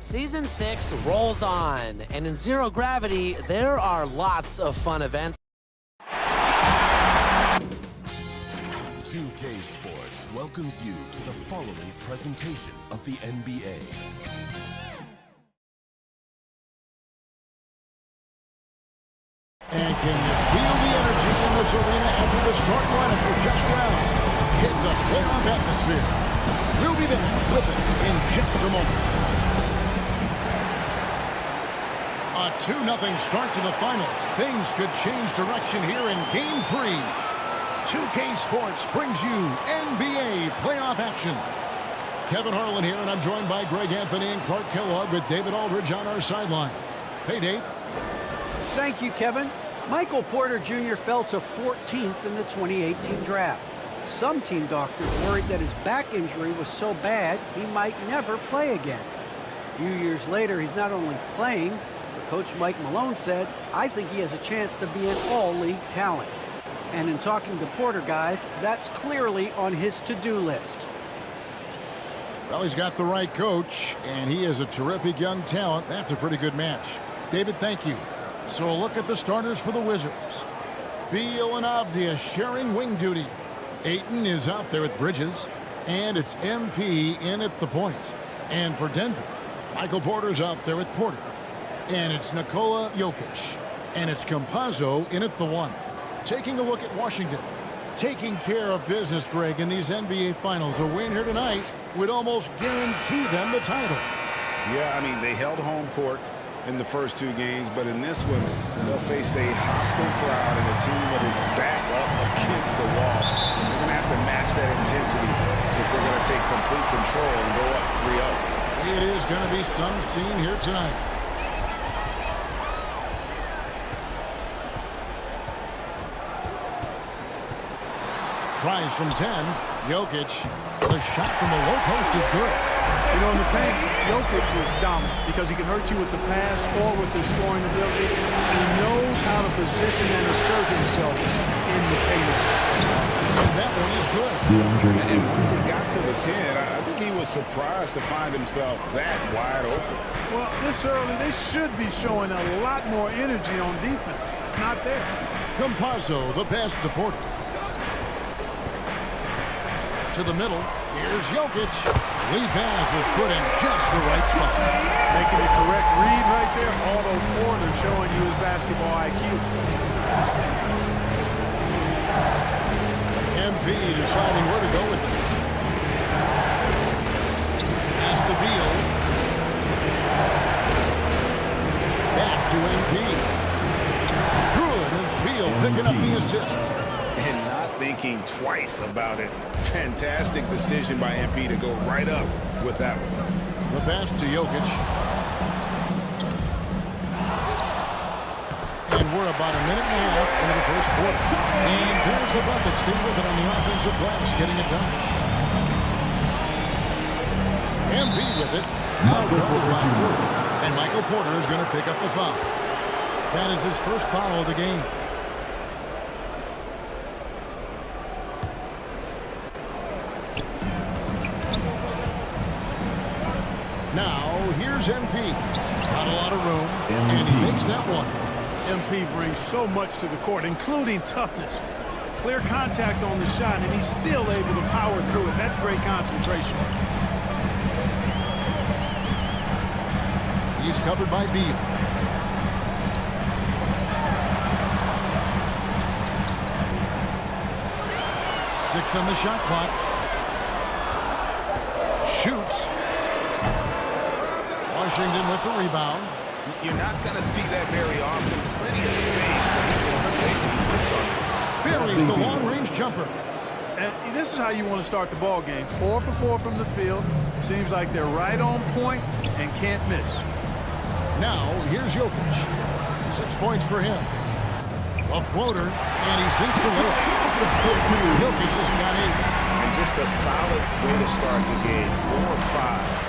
Season 6 rolls on, and in Zero Gravity, there are lots of fun events. 2K Sports welcomes you to the following presentation of the NBA. And can you feel the energy in this arena after the start lineup for just round? It's a playoff atmosphere. We'll be back with it in just a moment. A 2-0 start to the finals. Things could change direction here in Game 3. 2K Sports brings you NBA playoff action. Kevin Harlan here, and I'm joined by Greg Anthony and Clark Kellogg with David Aldridge on our sideline. Hey, Dave. Thank you, Kevin. Michael Porter Jr. fell to 14th in the 2018 draft. Some team doctors worried that his back injury was so bad he might never play again. A few years later, he's not only playing, but Coach Mike Malone said, "I think he has a chance to be an all-league talent." And in talking to Porter, guys, that's clearly on his to-do list. Well, he's got the right coach, and he is a terrific young talent. That's a pretty good match. David, thank you. So a look at the starters for the Wizards. Beal and Avdia sharing wing duty. Ayton is out there at Bridges, and it's MP in at the point. And for Denver, Michael Porter's out there at Porter. And it's Nikola Jokic. And it's Campazzo in at the 1. Taking a look at Washington. Taking care of business, Greg, in these NBA Finals. A win here tonight would almost guarantee them the title. Yeah, I mean, they held home court in the first 2 games, but in this one, they'll face a hostile crowd and a team that is back up against the wall. They're going to have to match that intensity if they're going to take complete control and go up 3-0. It is going to be some scene here tonight. Tries from 10. Jokic. The shot from the low post is good. You know, in the paint, Jokic is dominant because he can hurt you with the pass or with his scoring ability. He knows how to position and assert himself in the paint. And that one is good. And once he got to the 10, I think he was surprised to find himself that wide open. Well, this early, they should be showing a lot more energy on defense. It's not there. Campazzo, the pass to Porter. To the middle. Here's Jokic. Lead pass was put in just the right spot. Making the correct read right there. Otto Porter showing you his basketball IQ. MP deciding where to go with it. Pass to Beal. Back to MP. Good as Beal picking up the assist. And not thinking twice about it. Fantastic decision by MP to go right up with that one. The pass to Jokic. And we're about a minute and a half into the first quarter. And there's the bucket. Stay with it on the offensive glass, getting it done. MP with it. Now guarded by Porter. And Michael Porter is going to pick up the foul. That is his first foul of the game. Now, here's MP. Not a lot of room, and he makes that one. MP brings so much to the court, including toughness. Clear contact on the shot, and he's still able to power through it. That's great concentration. He's covered by Beal. Six on the shot clock. Shoots. Washington with the rebound. You're not going to see that very often. Plenty of space, but he's just basically puts on it. Buries the long-range jumper. And this is how you want to start the ball game. 4 for 4 from the field. Seems like they're right on point and can't miss. Now, here's Jokic. 6 points for him. A floater, and he sinks the layup. Jokic has got 8. And just a solid way to start the game. 4 or 5.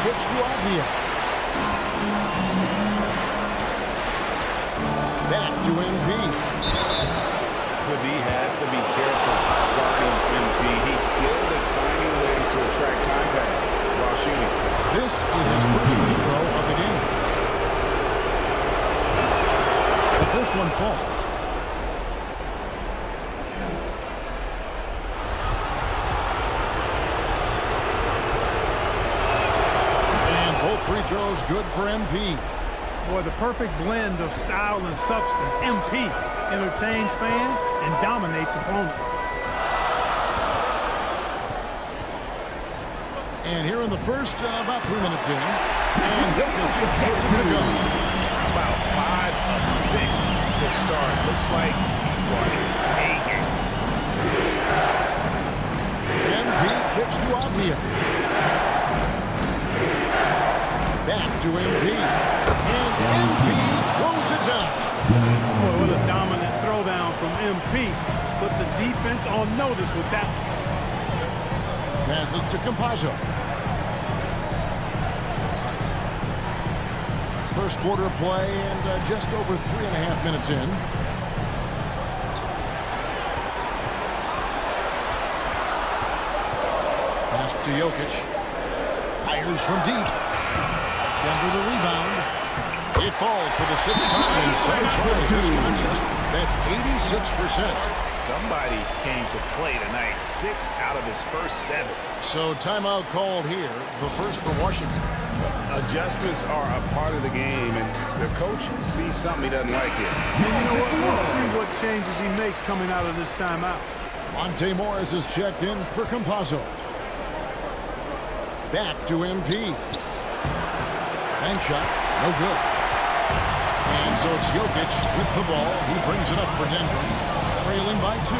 Pitch to Avdia. Back to MP. He has to be careful guarding MP. He's skilled at finding ways to attract contact while shooting. This is his first free throw of the game. The first one falls. And both free throws good for MP. Boy, the perfect blend of style and substance. MP entertains fans and dominates opponents. And here in the first, about 3 minutes in. And Jokic gets it to go. About 5 of 6 to start. Looks like what is A-game. MP kicks to Avdia. Back to MP. And MP throws it down. Boy, what a dominant throwdown from MP. Put the defense on notice with that. Passes to Campazzo. First quarter play and just over 3.5 minutes in. Pass to Jokic. Fires from deep. Denver the rebound. It falls for the 6th time in 7 tries this contest. That's 86%. Somebody came to play tonight. 6 out of his first 7. So timeout called here. The first for Washington. Adjustments are a part of the game, and the coach sees something he doesn't like here. And you know what? We'll see what changes he makes coming out of this timeout. Monte Morris is checked in for Campazzo. Back to MP. Bank shot, no good. And so it's Jokic with the ball. He brings it up for Denver. Trailing by 2.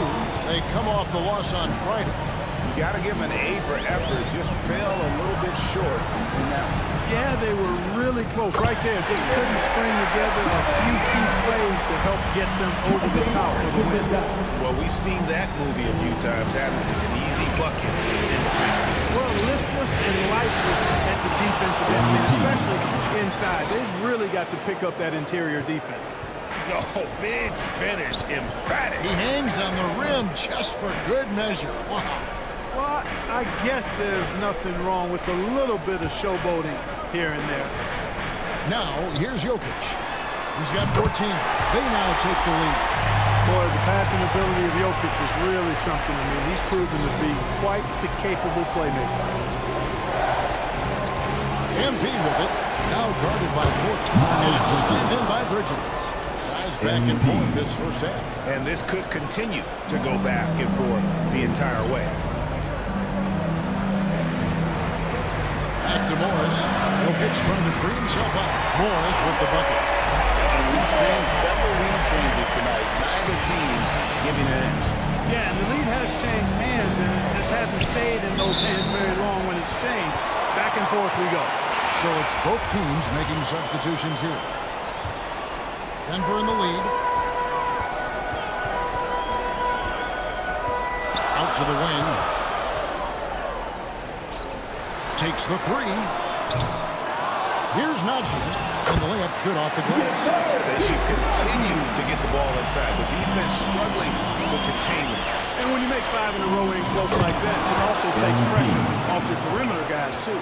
They come off the loss on Friday. You got to give him an A for effort. Just fell a little bit short in that one. Yeah, they were really close right there. Just couldn't string together a few key plays to help get them over the top for the win. Well, we've seen that movie a few times, haven't we? An easy bucket in the paint. Well, listless and lifeless at the defensive end, especially inside. They've really got to pick up that interior defense. Oh, big finish, emphatic. He hangs on the rim just for good measure. Wow. Well, I guess there's nothing wrong with a little bit of showboating here and there. Now, here's Jokic. He's got 14. They now take the lead. Boy, the passing ability of Jokic is really something to me. He's proven to be quite the capable playmaker. MP with it. Now guarded by Porter. And it's slammed in by Bridges. Guys back and forth this first half. And this could continue to go back and forth the entire way. Back to Morris. Jokic trying to free himself out. Morris with the bucket. And we've seen several lead changes tonight. Neither team giving an edge. Yeah, and the lead has changed hands, and it just hasn't stayed in those hands very long when it's changed. Back and forth we go. So it's both teams making substitutions here. Denver in the lead. Out to the wing. Takes the 3. Here's Najee. And the layup's good off the glass. They should continue to get the ball inside. The defense struggling to contain it. And when you make 5 in a row in close like that, it also takes pressure off the perimeter guys, too.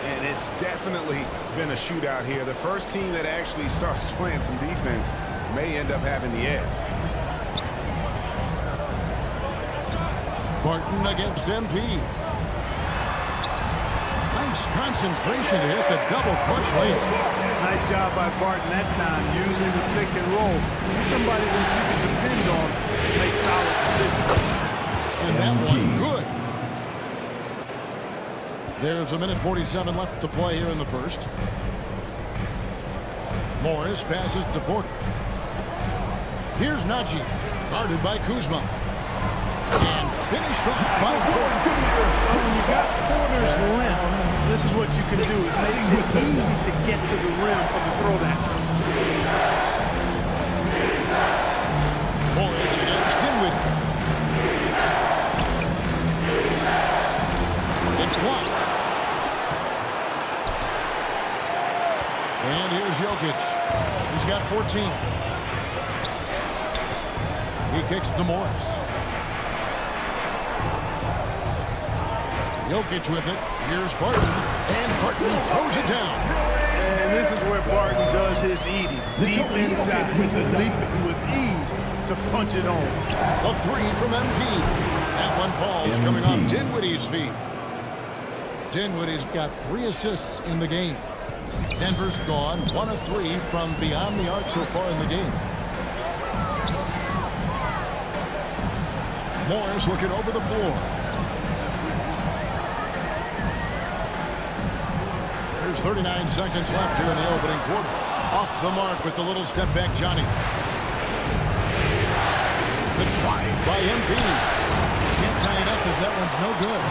And it's definitely been a shootout here. The first team that actually starts playing some defense may end up having the edge. Barton against MP. Nice concentration to hit the double clutch lane. Nice job by Barton that time, using the pick and roll. He's somebody that you can depend on to make solid decisions. And that one good. There's 1:47 left to play here in the first. Morris passes to Porter. Here's Najee, guarded by Kuzma. And finished off by Porter. Well, when you got Porter's length, this is what you can do. It makes it easy to get to the rim for the throwdown. Morris against Dinwiddie. It's blocked. And here's Jokic. He's got 14. He kicks to Morris. Jokic with it. Here's Barton. And Barton throws it down. And this is where Barton does his eating. Deep inside, leaping with ease to punch it home. A three from MP. That one falls coming off Dinwiddie's feet. Dinwiddie's got 3 assists in the game. Denver's gone 1 of 3 from beyond the arc so far in the game. Morris looking over the floor. There's 39 seconds left here in the opening quarter. Off the mark with the little step back, Johnny. The drive by MP. Can't tie it up as that one's no good.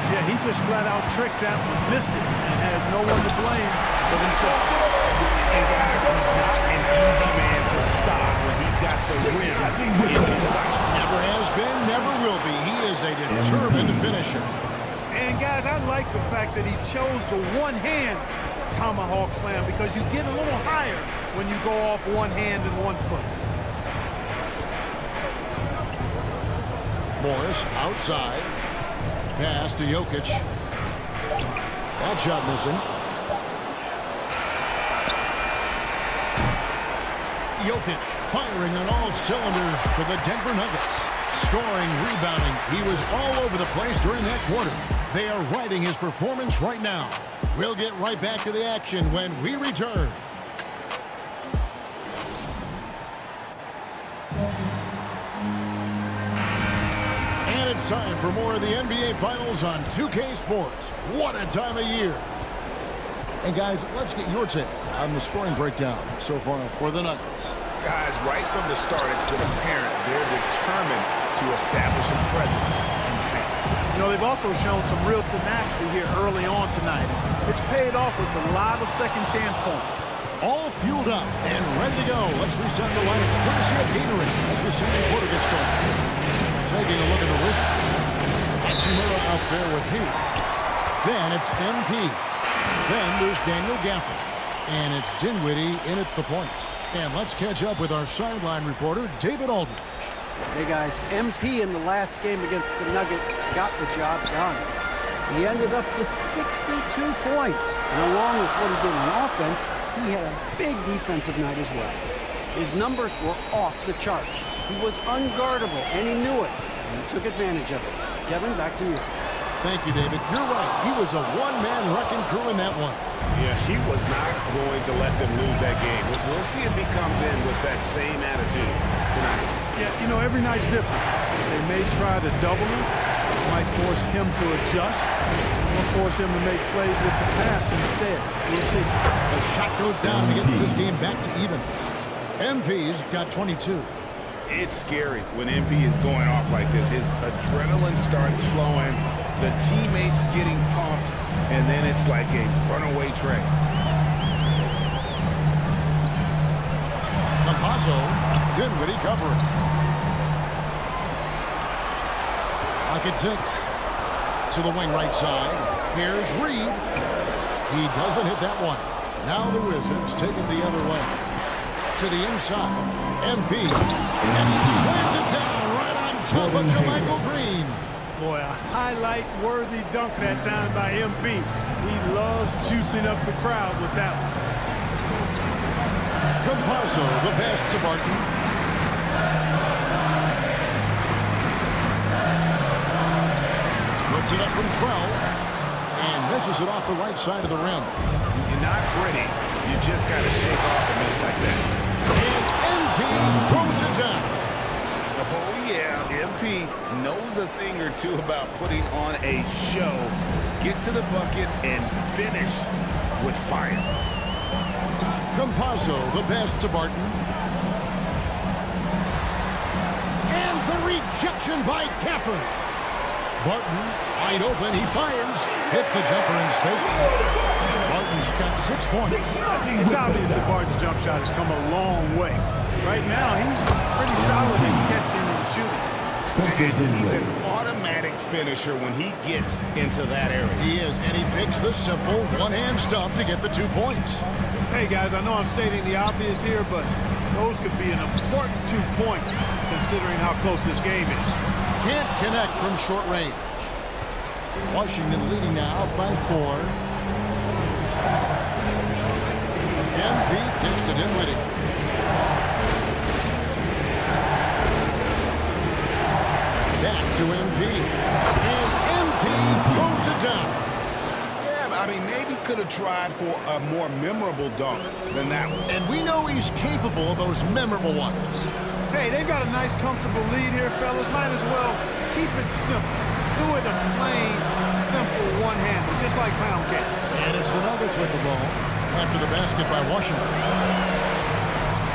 Yeah, he just flat out tricked that one, missed it, and has no one to blame but himself. And guys, he's not an easy man to stop when he's got the rim in his sights. Never has been, never will be. He is a determined finisher. And guys, I like the fact that he chose the one-hand tomahawk slam because you get a little higher when you go off one hand and one foot. Morris outside. Pass to Jokic. That shot missing. Jokic firing on all cylinders for the Denver Nuggets. Scoring, rebounding. He was all over the place during that quarter. They are riding his performance right now. We'll get right back to the action when we return. And it's time for more of the NBA Finals on 2K Sports. What a time of year. And guys, let's get your take on the scoring breakdown so far for the Nuggets. Guys, right from the start, it's been apparent they're determined to establish a presence in the paint. You know, they've also shown some real tenacity here early on tonight. It's paid off with a lot of second chance points. All fueled up and ready to go. Let's reset the lineups courtesy of Gatorade as the second quarter gets going. Taking a look at the Wizards. Hachimura out there with Heat. Then it's MP. Then there's Daniel Gafford. And it's Dinwiddie in at the point. And let's catch up with our sideline reporter, David Aldridge. Hey guys, MP in the last game against the Nuggets got the job done. He ended up with 62 points. And along with what he did on offense, he had a big defensive night as well. His numbers were off the charts. He was unguardable, and he knew it. And he took advantage of it. Kevin, back to you. Thank you, David. You're right. He was a one-man wrecking crew in that one. Yeah, he was not going to let them lose that game. We'll see if he comes in with that same attitude tonight. Yeah, you know, every night's different. They may try to double him. It might force him to adjust. Or force him to make plays with the pass instead. We'll see. The shot goes down and gets this game back to even. MP's got 22. It's scary when MP is going off like this. His adrenaline starts flowing, the teammates getting pumped, and then it's like a runaway train. Campazzo, Dinwiddie covering. Pocket 6. To the wing right side. Here's Reed. He doesn't hit that one. Now the Wizards take it the other way. To the inside. MP. And he slams it down right on top of JaMychal Green. Boy, a highlight-worthy dunk that time by MP. He loves juicing up the crowd with that one. Campazzo, the pass to Barton. Puts it up from 12. And misses it off the right side of the rim. You're not pretty. You just got to shake off a miss like that. And MP throws it down. Oh, yeah. MP knows a thing or two about putting on a show. Get to the bucket and finish with fire. Campazzo, the pass to Barton. And the rejection by Gafford. Barton, wide open, he fires. Hits the jumper in space. Barton's got 6 points. It's obvious that Barton's jump shot has come a long way. Right now, he's pretty solid in catching and shooting. And he's an automatic finisher when he gets into that area. He is, and he picks the simple one-hand stuff to get the 2 points. Hey, guys, I know I'm stating the obvious here, but those could be an important 2 points considering how close this game is. Can't connect from short range. Washington leading now by 4. MP kicks to Dinwiddie. Back to MP. And MP throws it down. Yeah, I mean, maybe could have tried for a more memorable dunk than that one. And we know he's capable of those memorable ones. Hey, they've got a nice, comfortable lead here, fellas. Might as well keep it simple. Do it a plain, simple one-hander, just like pound cake. And it's the Nuggets with the ball after the basket by Washington.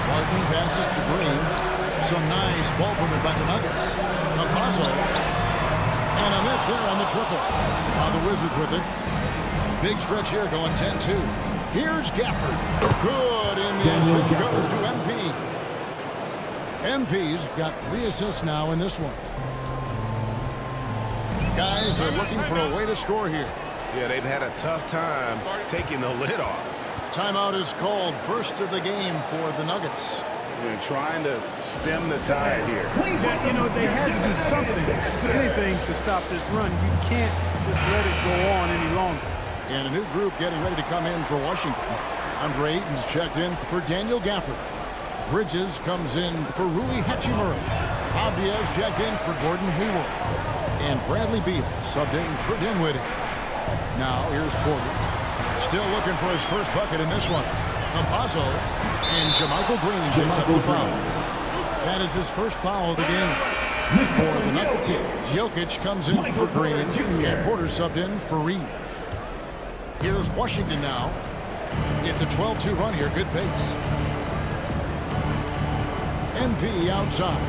Martin passes to Green. Some nice ball movement by the Nuggets. Campazzo. And a miss there on the triple. Now the Wizards with it. Big stretch here going 10-2. Here's Gafford. Good in the assist goes to MP. MP's got 3 assists now in this one. Guys are looking for a way to score here. Yeah, they've had a tough time taking the lid off. Timeout is called, first of the game for the Nuggets. They're trying to stem the tide here. Yeah, you know, they had to do something, anything to stop this run. You can't just let it go on any longer. And a new group getting ready to come in for Washington. Andre Ayton's checked in for Daniel Gafford. Bridges comes in for Rui Hachimura. Abdia's checked in for Gordon Hayward. And Bradley Beal subbed in for Dinwiddie. Now here's Porter. Still looking for his first bucket in this one. Campazzo and JaMychal Green picks up the foul. That is his first foul of the game. For the Nuggets, Jokic comes in for Green. And Porter subbed in for Reed. Here's Washington now. It's a 12-2 run here. Good pace. MP outside.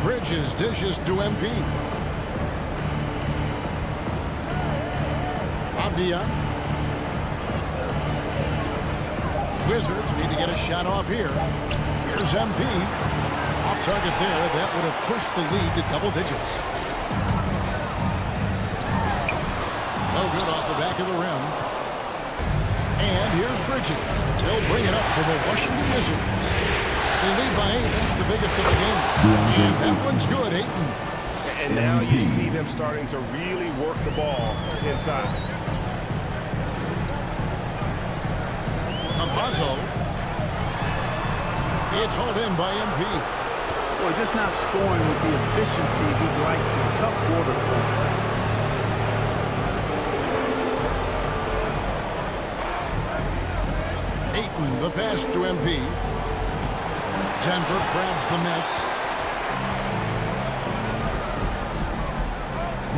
Bridges dishes to MP. Abdia. Wizards need to get a shot off here. Here's MP. Off target there. That would have pushed the lead to double digits. No good off the back of the rim. And here's Bridges. They'll bring it up for the Washington Wizards. They lead by 8. That's the biggest of the game. And that one's good, Ayton. And now you see them starting to really work the ball inside. Campazzo. It's hauled in by MP. Well, just not scoring with the efficiency he'd like to. Tough quarter for him. Ayton, the pass to MP. Denver grabs the miss.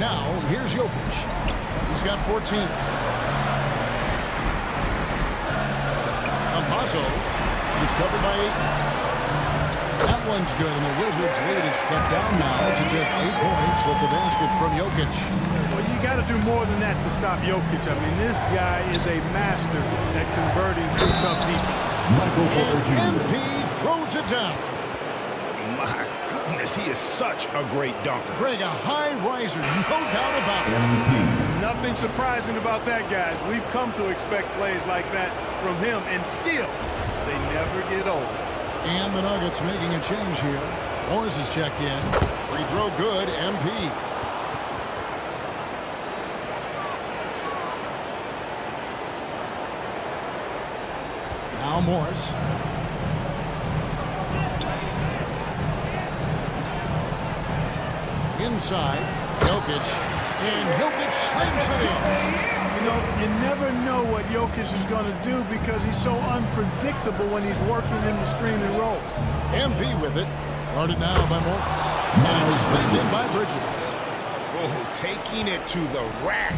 Now, here's Jokic. He's got 14. Campazzo. He's covered by Ayton. That one's good, and the Wizards' lead is cut down now to just 8 points with the basket from Jokic. Well, you got to do more than that to stop Jokic. I mean, this guy is a master at converting through tough defense. And MP throws it down. My goodness, he is such a great dunker. Greg, a high riser, no doubt about it. Nothing surprising about that, guys. We've come to expect plays like that from him, and still, they never get old. And the Nuggets making a change here. Morris is checked in. Free throw good, MP. Now Morris. Inside, Jokic. And Jokic slams it in. You know, you never know what Jokic is going to do because he's so unpredictable when he's working in the screen and roll. MP with it. Guarded now by Morris. And it's slammed in by Bridges. Oh, taking it to the rack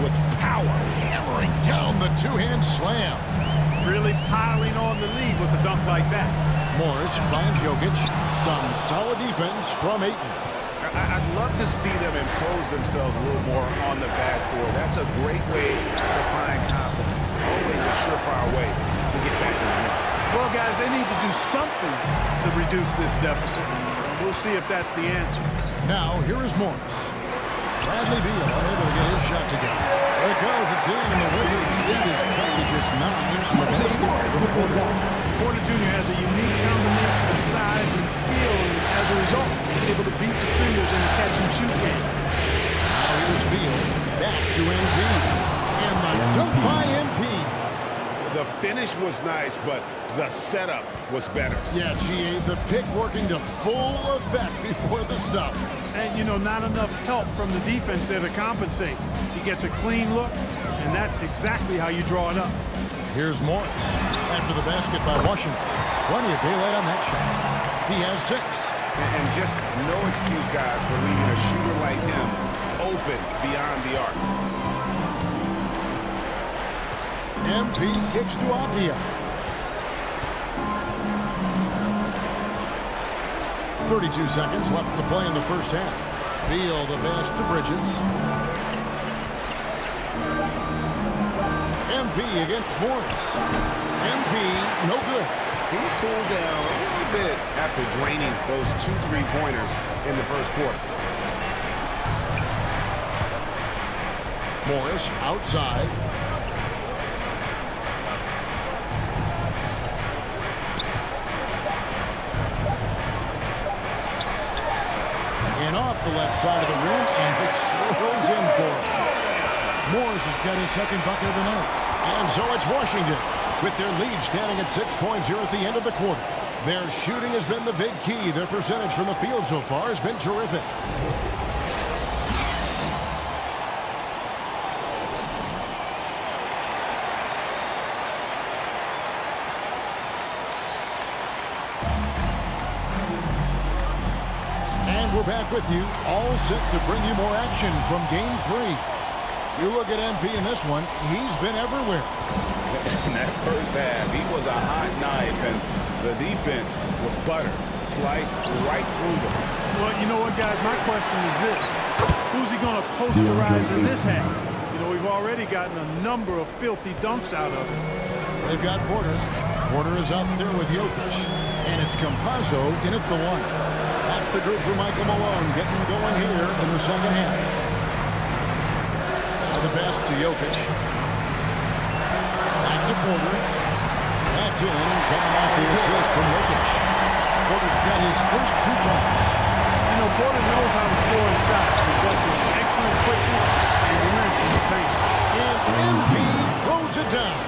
with power. Hammering down the two-hand slam. Really piling on the lead with a dunk like that. Morris finds Jokic. Some solid defense from Ayton. I'd love to see them impose themselves a little more on the backboard. That's a great way to find confidence. Always a surefire way to get back in the game. Well, guys, they need to do something to reduce this deficit. We'll see if that's the answer. Now, here is Morris. Bradley Beal unable to get his shot together. There it goes. It's in, and the Wizards lead is cut to just 9 on the basket. Porter Jr. has a unique combination of size and skill, and as a result, able to beat defenders in the catch-and-shoot game. Now here's Beal. Back to MP. And the dunk by MP. The finish was nice, but the setup was better. Yeah, GA, the pick working to full effect before the stop. And, you know, not enough help from the defense there to compensate. He gets a clean look, and that's exactly how you draw it up. Here's Morris. After the basket by Washington. Plenty of daylight on that shot. He has 6. And just no excuse, guys, for leaving a shooter like him open beyond the arc. MP kicks to Avdia. 32 seconds left to play in the first half. Beal the pass to Bridges. MP against Morris. MP, no good. He's cooled down a little bit after draining those 2 3-pointers in the first quarter. Morris outside. And off the left side of the rim, and it swirls in for him. Morris has got his second bucket of the night. And so it's Washington, with their lead standing at 6 points here at the end of the quarter. Their shooting has been the big key. Their percentage from the field so far has been terrific. And we're back with you, all set to bring you more action from Game 3. You look at MP in this one, he's been everywhere. In that first half, he was a hot knife, and the defense was butter, sliced right through them. Well, you know what, guys? My question is this. Who's he going to posterize in this half? You know, we've already gotten a number of filthy dunks out of him. They've got Porter. Porter is out there with Jokic. And it's Campazzo in at the 1. That's the group for Michael Malone getting going here in the second half. The pass to Jokic. Back to Porter. That's in, coming off the assist from Jokic. Porter's got his first 2 points. You know, Porter knows how to score inside. Possesses excellent quickness and length in the paint. And MP throws it down.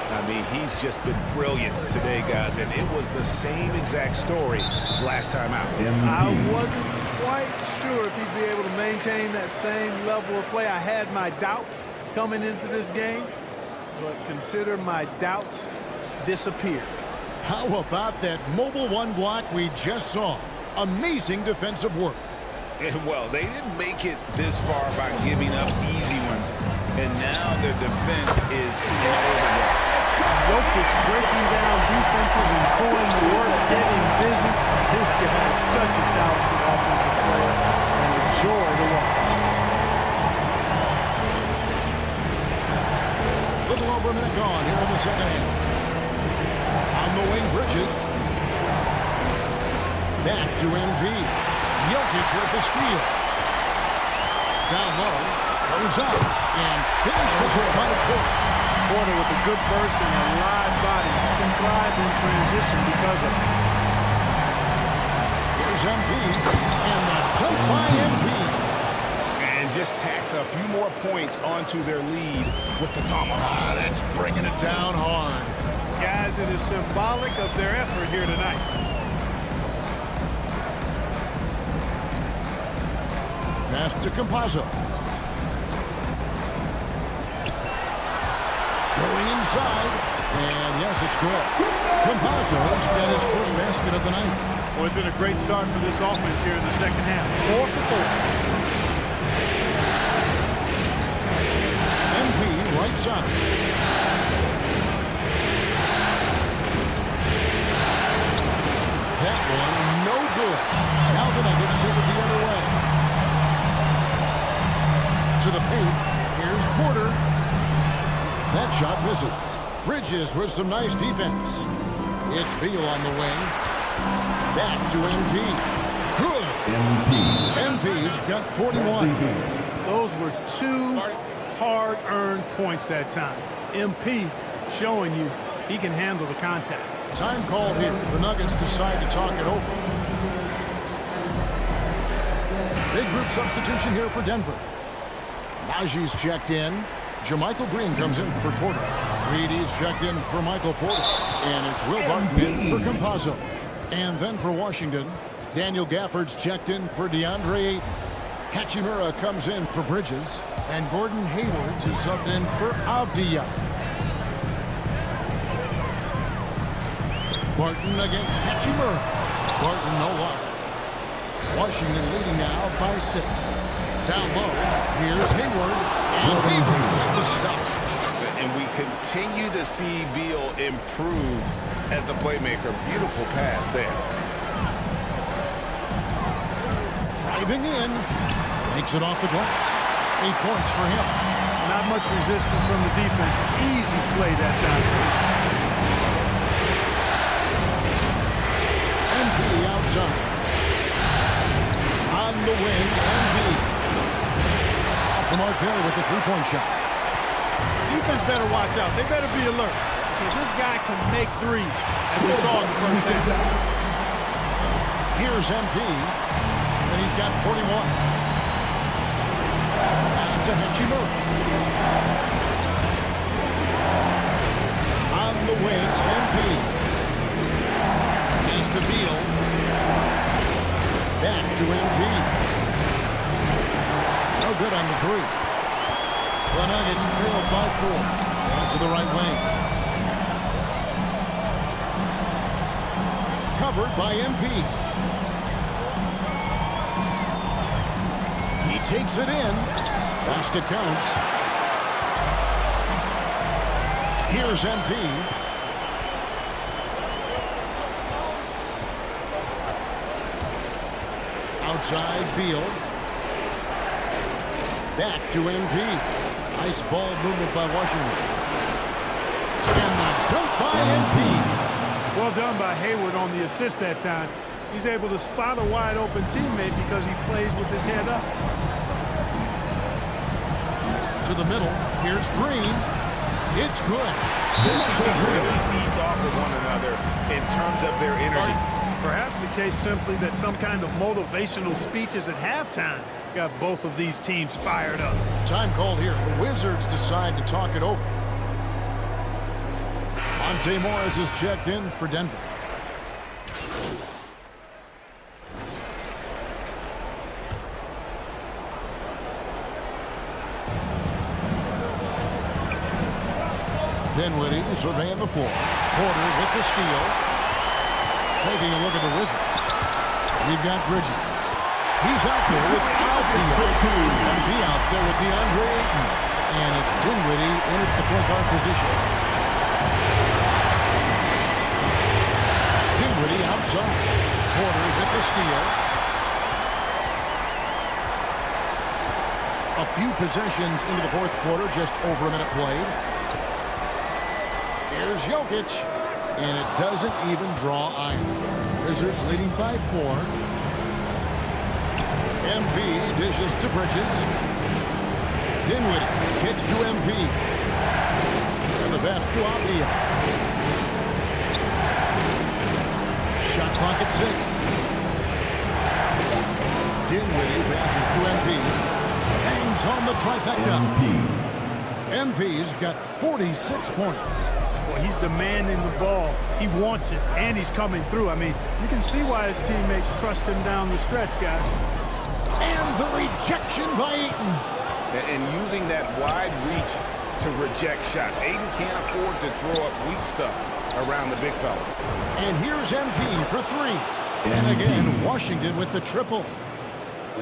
I mean, he's just been brilliant today, guys, and it was the same exact story last time out. I wasn't quite sure if he'd be able to maintain that same level of play. I had my doubts coming into this game, but consider my doubts disappeared. How about that mobile 1 block we just saw? Amazing defensive work. And, well, they didn't make it this far by giving up easy ones, and now their defense is in overload. Jokic breaking down defenses and pulling the work, getting busy. This guy is such a talented offensive player and a joy to watch. Little over a minute gone here in the second half. On the wing, Bridges. Back to MV. Jokic with the steal. Down low. Goes up. And finished with the by Porter. Porter with a good burst and a live body. Can thrive in transition because of it. Here's MP. And the dunk by MP. And just tacks a few more points onto their lead with the tomahawk. That's bringing it down hard. Guys, it is symbolic of their effort here tonight. Pass to Campazzo. Going inside. And yes, it's good. Campazzo's got his first basket of the night. Well, it's been a great start for this offense here in the second half. 4 for 4. MP right side. That one, no good. Now the Nuggets take it the other way. To the paint. Here's Porter. That shot misses. Bridges with some nice defense. It's Beal on the wing. Back to MP. Good. MP's got 41. Those were 2 hard-earned points that time. MP showing you he can handle the contact. Time called here. The Nuggets decide to talk it over. Big group substitution here for Denver. Najee's checked in. JaMychal Green comes in for Porter. Reedy's checked in for Michael Porter. And it's Will Barton in for Campazzo. And then for Washington, Daniel Gafford's checked in for DeAndre Ayton. Hachimura comes in for Bridges. And Gordon Hayward is subbed in for Avdija. Barton against Hachimura. Barton no luck. Washington leading now by 6. Down low, here's Hayward. And Hayward with the stop. And we continue to see Beal improve as a playmaker. Beautiful pass there. Driving in. Makes it off the glass. 8 points for him. Not much resistance from the defense. Easy play that time. MP outside. On the wing, MP. Off the mark there with the three-point shot. Defense better watch out. They better be alert, because this guy can make threes, as we saw in the first half. Here's MP, and he's got 41. Pass to Hachimura. On the wing, MP. Pass to Beal. Back to MP. No good on the three. The Nuggets trail by 4. Down to the right wing. Covered by MP. He takes it in. Basket counts. Here's MP. Outside Beal. Back to MP. Nice ball movement by Washington. And the dunk by MP. Well done by Hayward on the assist that time. He's able to spot a wide open teammate because he plays with his head up. To the middle. Here's Green. It's good. This team really feeds off of one another in terms of their energy. Perhaps the case simply that some kind of motivational speeches at halftime got both of these teams fired up. Time called here. The Wizards decide to talk it over. Monte Morris is checked in for Denver. Dinwiddie surveying the floor. Porter with the steal. Taking a look at the Wizards. We've got Bridges. He's out there with Avdija. MP out there with DeAndre Ayton. And it's Dinwiddie in at the point guard position. Dinwiddie outside. Porter with the steal. A few possessions into the fourth quarter, just over a minute played. Here's Jokic. And it doesn't even draw iron. Wizards leading by 4. MP dishes to Bridges. Dinwiddie kicks to MP. And the pass to Avdija. Shot clock at 6. Dinwiddie passes to MP. Hangs on the trifecta. MP's got 46 points. Well, he's demanding the ball. He wants it, and he's coming through. I mean, you can see why his teammates trust him down the stretch, guys. And the rejection by Ayton. And using that wide reach to reject shots. Ayton can't afford to throw up weak stuff around the big fella. And here's MP for 3. And again, Washington with the triple.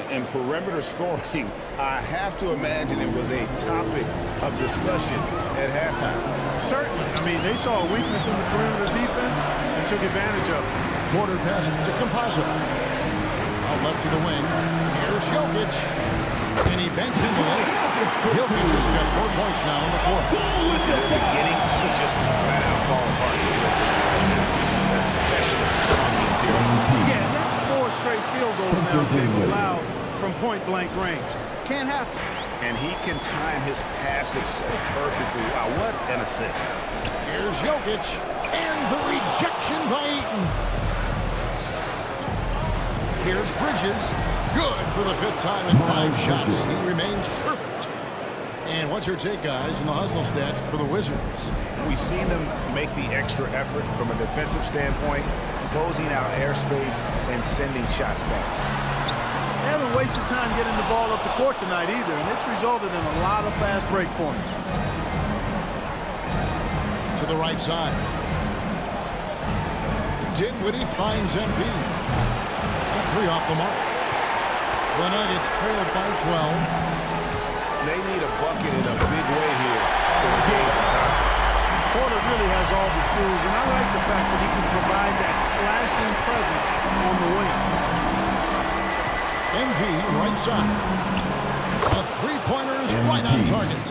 And perimeter scoring, I have to imagine it was a topic of discussion at halftime. Certainly. I mean, they saw a weakness in the perimeter defense and took advantage of it. Porter passes to Campazzo. Out left to the wing. Here's Jokic. And he banks into it. Jokic has got 4 points now in the fourth. They're beginning to just flat out fall apart. Especially on the interior. Yeah, that's 4 straight field goals now they've allowed from point-blank range. Can't happen. And he can time his passes so perfectly. Wow, what an assist. Here's Jokic. And the rejection by Eaton. Here's Bridges. Good for the 5th time in 5 shots. He remains perfect. And what's your take, guys, in the hustle stats for the Wizards? We've seen them make the extra effort from a defensive standpoint, closing out airspace and sending shots back. They haven't wasted time getting the ball up the court tonight either, and it's resulted in a lot of fast break points. To the right side. Dinwiddie finds MP. That 3 off the mark. The Nuggets trailed by 12. They need a bucket in a big way here. Porter really has all the tools, and I like the fact that he can provide that slashing presence on the wing. MP right side. A 3-pointer is right on target.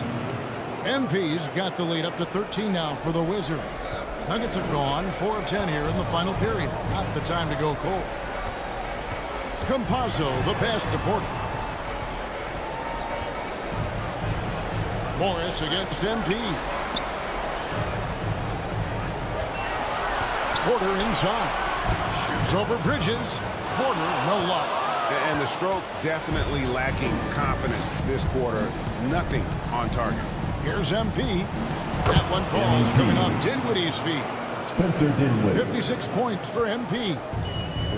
MP's got the lead up to 13 now for the Wizards. Nuggets have gone 4 of 10 here in the final period. Not the time to go cold. Campazzo, the pass to Porter. Morris against MP. Porter inside. Shoots over Bridges. Porter, no luck. And the stroke definitely lacking confidence this quarter. Nothing on target. Here's MP. That one falls coming off Dinwiddie's feet. Spencer Dinwiddie. 56 points for MP.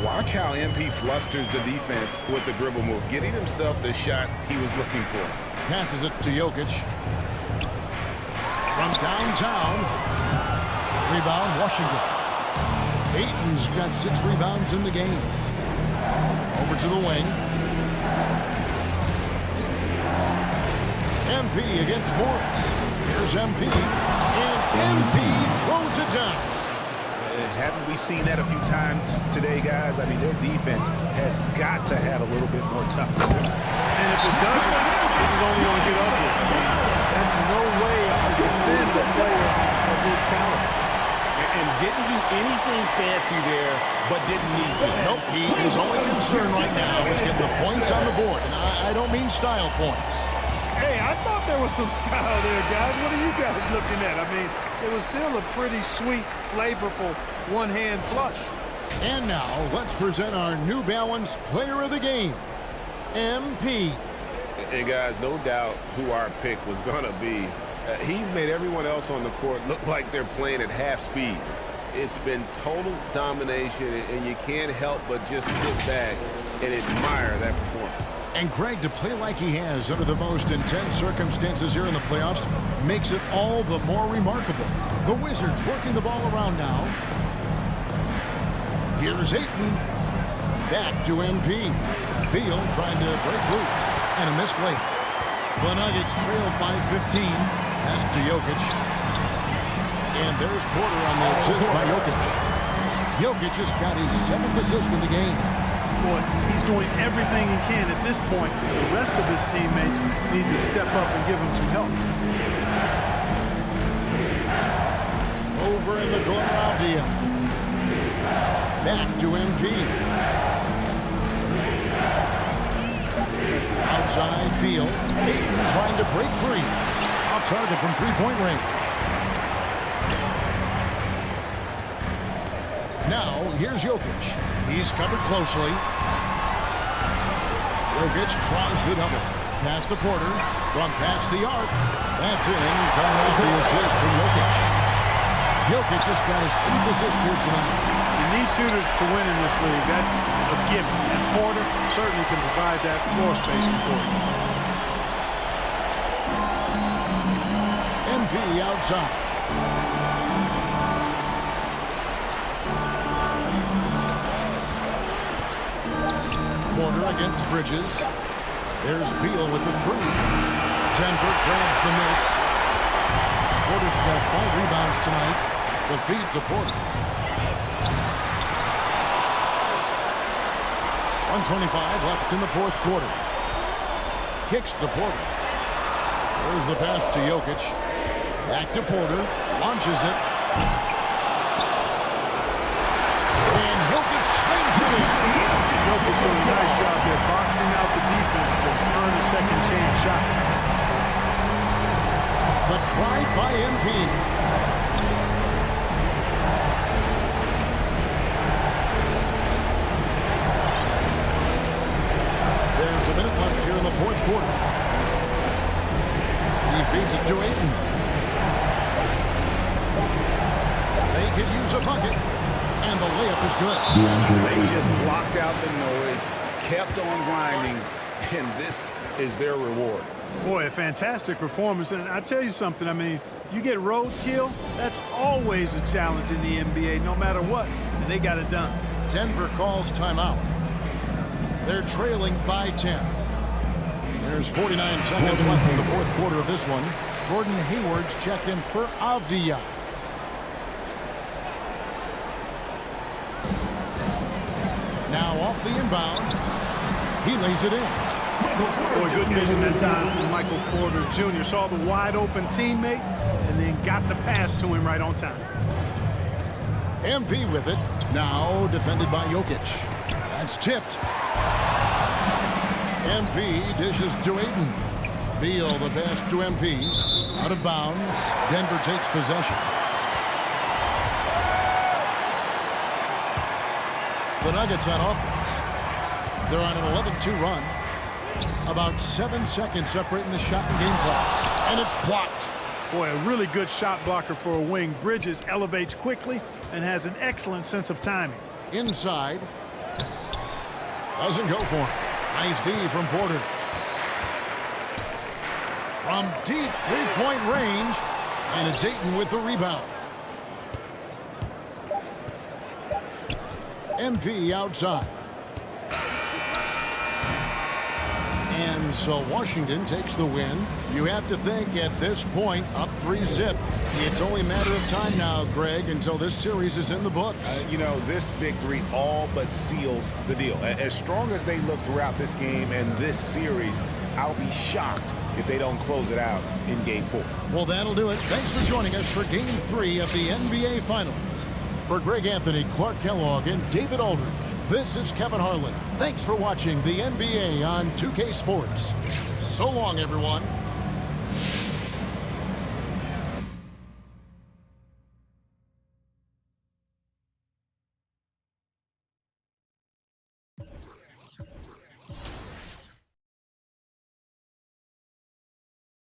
Watch how MP flusters the defense with the dribble move, getting himself the shot he was looking for. Passes it to Jokic. From downtown. Rebound, Washington. Ayton's got 6 rebounds in the game. Over to the wing. MP against Morris. Here's MP. And MP throws it down. Haven't we seen that a few times today, guys? I mean, their defense has got to have a little bit more toughness. And if it doesn't, this is only going to get ugly. That's no way to defend a player of his caliber. And didn't do anything fancy there, but didn't need to. Nope, he is only concerned right now is getting the points on the board. And I don't mean style points. Hey, I thought there was some style there, guys. What are you guys looking at? I mean, it was still a pretty sweet, flavorful one-hand flush. And now, let's present our New Balance Player of the Game, MP. And guys, no doubt who our pick was going to be. He's made everyone else on the court look like they're playing at half speed. It's been total domination, and you can't help but just sit back and admire that performance. And Greg, to play like he has under the most intense circumstances here in the playoffs makes it all the more remarkable. The Wizards working the ball around now. Here's Ayton. Back to MP. Beal trying to break loose. And a missed late. The Nuggets trailed by 15. Pass to Jokic. And there's Porter on the assist by Jokic. Jokic just got his 7th assist in the game. Boy, he's doing everything he can at this point. The rest of his teammates need to step up and give him some help. Over in the corner of Dia. Back to MP. Outside Beal. Ayton trying to break free. Off target from 3-point range. Now, here's Jokic. He's covered closely. Jokic tries the double. Pass to Porter. From past the arc. That's in. Coming off the assist from Jokic. Jokic just got his 8th assist here tonight. You need shooters to win in this league. That's a given. And Porter certainly can provide that floor spacing for you. MP outside. Porter against Bridges. There's Beal with the 3. Denver grabs the miss. Porter's got 5 rebounds tonight. The feed to Porter. 1:25 left in the 4th quarter. Kicks to Porter. There's the pass to Jokic. Back to Porter. Launches it. And Jokic slings it in. Jokic doing a nice job there, boxing out the defense to earn a second chance shot. The drive by MP. quarter. He feeds it to Ayton. They could use a bucket, and the layup is good. They just blocked out the noise, kept on grinding, and this is their reward. Boy, a fantastic performance. And I tell you something, I mean, you get roadkill, that's always a challenge in the NBA, no matter what, and they got it done. Denver calls timeout. They're trailing by 10. There's 49 seconds left in the fourth quarter of this one. Gordon Hayward's checked in for Avdija. Now off the inbound. He lays it in. Boy, good vision that time from Michael Porter Jr. Saw the wide open teammate and then got the pass to him right on time. MP with it. Now defended by Jokic. That's tipped. MP dishes to Ayton. Beal the pass to MP. Out of bounds. Denver takes possession. The Nuggets on offense. They're on an 11-2 run. About 7 seconds separating the shot and game clocks. And it's blocked. Boy, a really good shot blocker for a wing. Bridges elevates quickly and has an excellent sense of timing. Inside. Doesn't go for it. Nice D from Porter. From deep three-point range. And it's Ayton with the rebound. MP outside. And so Washington takes the win. You have to think at this point, up 3-zip. It's only a matter of time now, Greg, until this series is in the books. You know, this victory all but seals the deal. As strong as they look throughout this game and this series, I'll be shocked if they don't close it out in Game 4. Well, that'll do it. Thanks for joining us for Game 3 of the NBA Finals. For Greg Anthony, Clark Kellogg, and David Aldridge, this is Kevin Harlan. Thanks for watching the NBA on 2K Sports. So long, everyone.